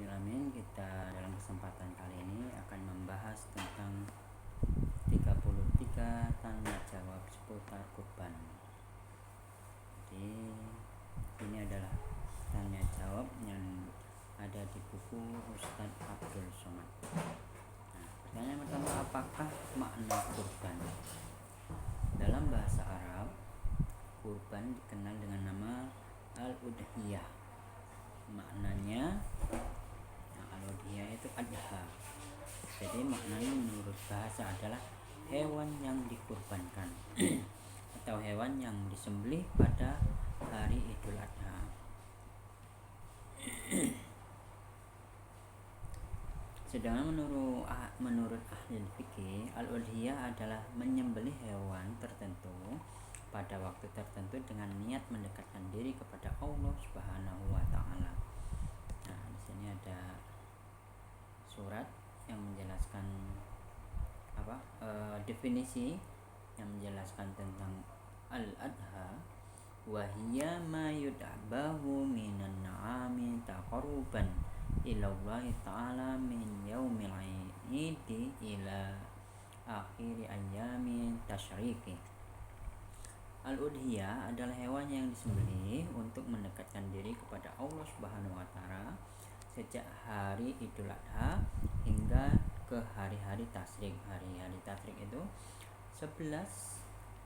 Alamin, kita dalam kesempatan kali ini akan membahas tentang 33 tanya jawab seputar kurban. Jadi ini adalah tanya jawab yang ada di buku Ustadz Abdul Somad. Pertanyaan pertama, apakah makna kurban? Dalam bahasa Arab, kurban dikenal dengan nama al-udhiyah. Maknanya al-udhiyah itu adha. Jadi maknanya menurut bahasa adalah hewan yang dikurbankan atau hewan yang disembelih pada hari Idul Adha. Sedangkan menurut ahli fikih, al-udhiyah adalah menyembelih hewan tertentu pada waktu tertentu dengan niat mendekatkan diri kepada Allah Subhanahu wa taala. Nah, di sini ada surat yang menjelaskan definisi yang menjelaskan tentang al-adha, wa hiya ma yud'abahu minan na'ami taqarruban ila Allah ta'ala min yaumil 'idi ila akhir ayyami tasyriqi. Al-udhiyah adalah hewan yang disembelih untuk mendekatkan diri kepada Allah Subhanahu wa taala sejak hari Idul Adha hingga ke hari-hari tasyrik. Hari-hari tasyrik itu 11,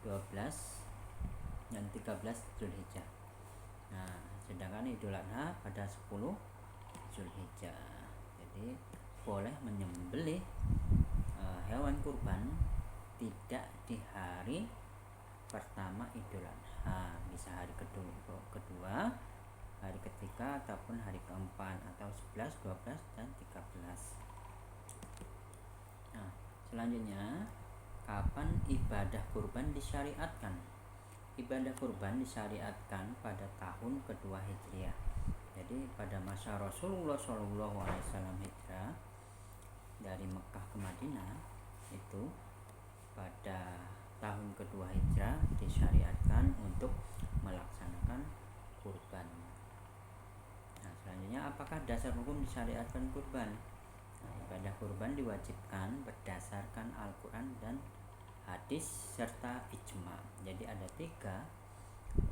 12 dan 13 Zulhijjah. Nah, sedangkan Idul Adha pada 10 Zulhijjah. Jadi boleh menyembelih hewan kurban tidak di hari pertama Idul Adha, bisa hari kedua, hari ketiga ataupun hari keempat atau 11, 12 dan 13. Nah, selanjutnya, kapan ibadah kurban disyariatkan? Ibadah kurban disyariatkan pada tahun kedua Hijriah. Jadi pada masa Rasulullah SAW hijrah dari Mekah ke Madinah, itu pada tahun kedua hijrah disyariatkan untuk melaksanakan kurban. Nah, selanjutnya, apakah dasar hukum disyariatkan kurban? Nah, ibadah kurban diwajibkan berdasarkan Al-Quran dan hadis serta ijma. Jadi ada 3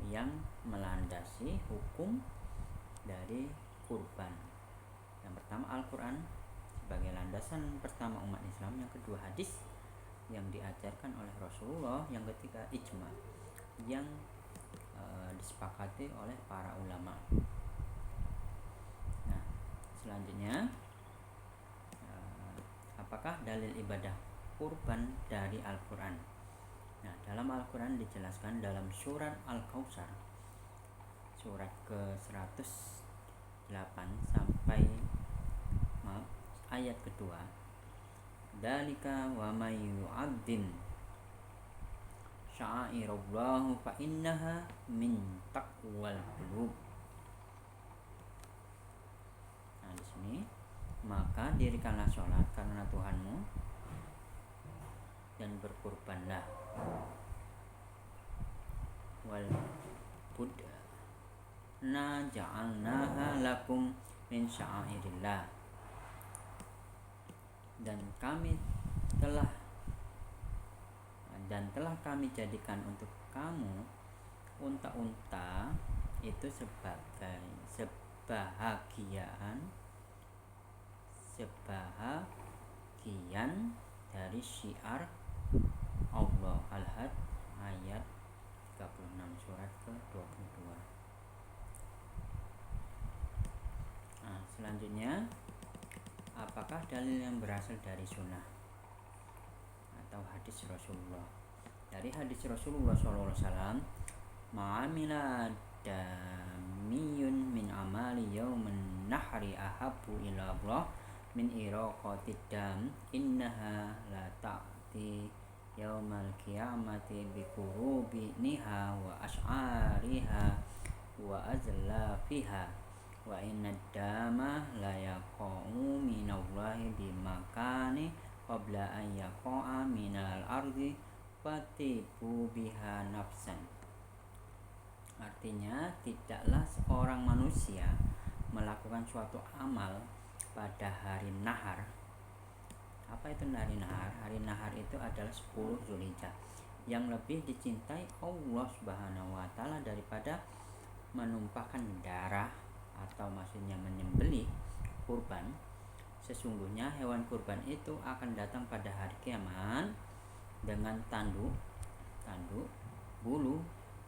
yang melandasi hukum dari kurban. Yang pertama Al-Quran sebagai landasan pertama umat Islam, yang kedua hadis yang diajarkan oleh Rasulullah, yang ketiga ijma yang disepakati oleh para ulama. Nah, selanjutnya, apakah dalil ibadah kurban dari Al-Quran? Nah, dalam Al-Quran dijelaskan dalam surat Al-Kautsar, surat ke-108 sampai ayat kedua, dalika wa may yu'azzim sya'airallah fa innaha min taqwal qulub. Nah, di sini, maka dirikanlah sholat karena Tuhanmu dan berkurbanlah, wal budna ja'alnaha lakum min sya'airillah, dan telah kami jadikan untuk kamu unta-unta itu sebagai sebahagian dari syiar Allah. Al-Had ayat 36 surat ke-22. Nah, selanjutnya, apakah dalil yang berasal dari sunnah atau hadis Rasulullah? Dari hadis Rasulullah SAW, ma'amila damiyun min amali yawmin nahri ahabbu ila Allah min iraqatid dam innaha la ta'ti yawmal qiyamati bikurubi niha wa ash'ariha wa azlafiha wa inna dama la yaqa'u minallahi bimakani qabla an yaqa'a minal ardi fatibu biha nafsan. Artinya, tidaklah seorang manusia melakukan suatu amal pada hari nahar. Apa itu hari nahar? Hari nahar itu adalah 10 Zulhijjah yang lebih dicintai Allah Subhanahu wa taala daripada menumpahkan darah atau maksudnya menyembelih kurban. Sesungguhnya hewan kurban itu akan datang pada hari kiamat dengan tanduk, bulu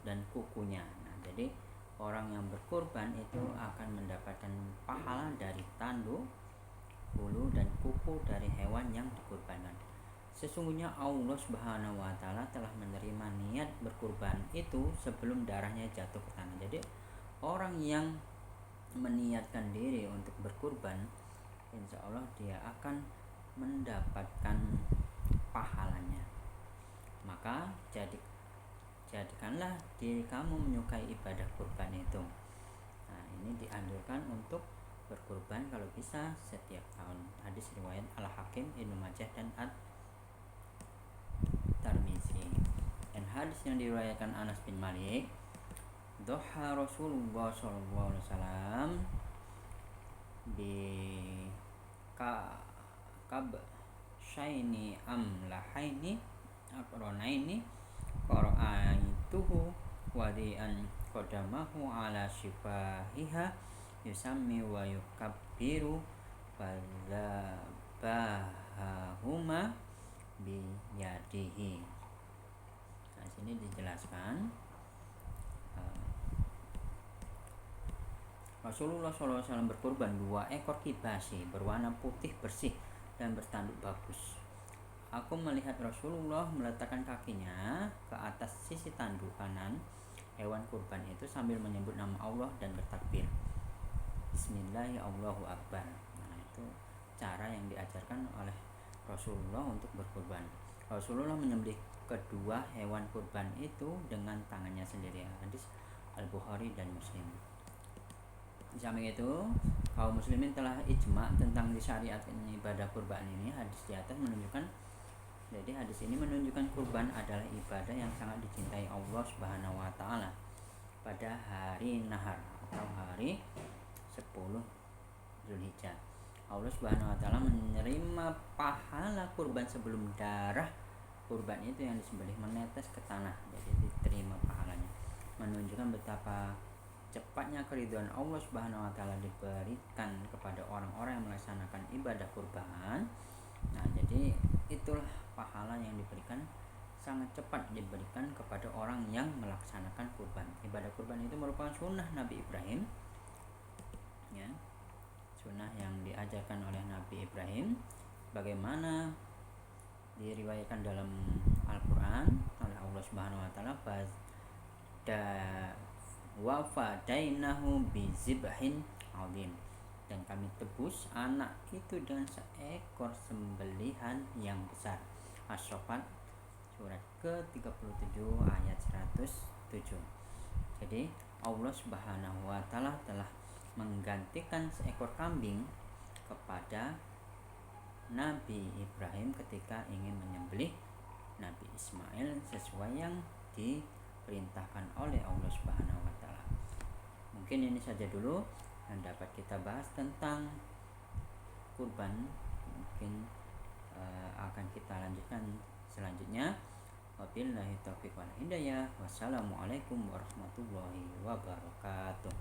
dan kukunya. Nah, jadi orang yang berkurban itu akan mendapatkan pahala dari tanduk, bulu dan kuku dari hewan yang dikurbankan. Sesungguhnya Allah Subhanahu wa taala telah menerima niat berkurban itu sebelum darahnya jatuh ke tanah. Jadi orang yang meniatkan diri untuk berkurban, insya Allah dia akan mendapatkan pahalanya. Maka jadikanlah diri kamu menyukai ibadah kurban itu. Nah, ini dianjurkan untuk berkurban kalau bisa setiap tahun. Hadis riwayat Al-Hakim, Ibnu Majah dan At-Tirmizi. Dan hadis yang diriwayatkan Anas bin Malik, Doha Rasulullah SAW bi kabsyaini amlahaini akronaini qara'aituhu wadi'an qadamahu ala shifahiha yusammi wa yukabbiru fadzabahahuma biyadihi. Nah, sini dijelaskan Rasulullah SAW berkurban 2 ekor kibasi berwarna putih bersih dan bertanduk bagus. Aku melihat Rasulullah meletakkan kakinya ke atas sisi tanduk kanan hewan kurban itu sambil menyebut nama Allah dan bertakbir. Bismillahirrahmanirrahim. Nah, itu cara yang diajarkan oleh Rasulullah untuk berkurban. Rasulullah menyembelih kedua hewan kurban itu dengan tangannya sendiri. Hadis Al-Bukhari dan Muslim. Di samping itu, kaum muslimin telah ijma tentang disyariatkannya ibadah kurban ini. Hadis di atas menunjukkan, jadi hadis ini menunjukkan kurban adalah ibadah yang sangat dicintai Allah Subhanahu wa taala pada hari nahar atau hari 10 Zulhijjah. Allah Subhanahu wa taala menerima pahala kurban sebelum darah kurban itu yang disembelih menetes ke tanah. Jadi diterima pahalanya. Menunjukkan betapa cepatnya keridhaan Allah Subhanahu wa taala diberikan kepada orang-orang yang melaksanakan ibadah kurban. Nah, jadi itulah pahala yang diberikan, sangat cepat diberikan kepada orang yang melaksanakan kurban. Ibadah kurban itu merupakan sunnah Nabi Ibrahim, ya, sunnah yang diajarkan oleh Nabi Ibrahim, bagaimana diriwayatkan dalam Al-Quran oleh Allah Subhanahu wa taala, wa fadainahu bizibhin azim, dan kami tebus anak itu dengan seekor sembelihan yang besar. As-Saffat surat ke-37 ayat 107. Jadi Allah Subhanahu wa taala telah menggantikan seekor kambing kepada Nabi Ibrahim ketika ingin menyembelih Nabi Ismail sesuai yang diperintahkan oleh Allah Subhanahu wa taala. Mungkin ini saja dulu yang dapat kita bahas tentang kurban. Mungkin akan kita lanjutkan selanjutnya. Wabillahi taufiq wal hidayah. Wassalamualaikum warahmatullahi wabarakatuh.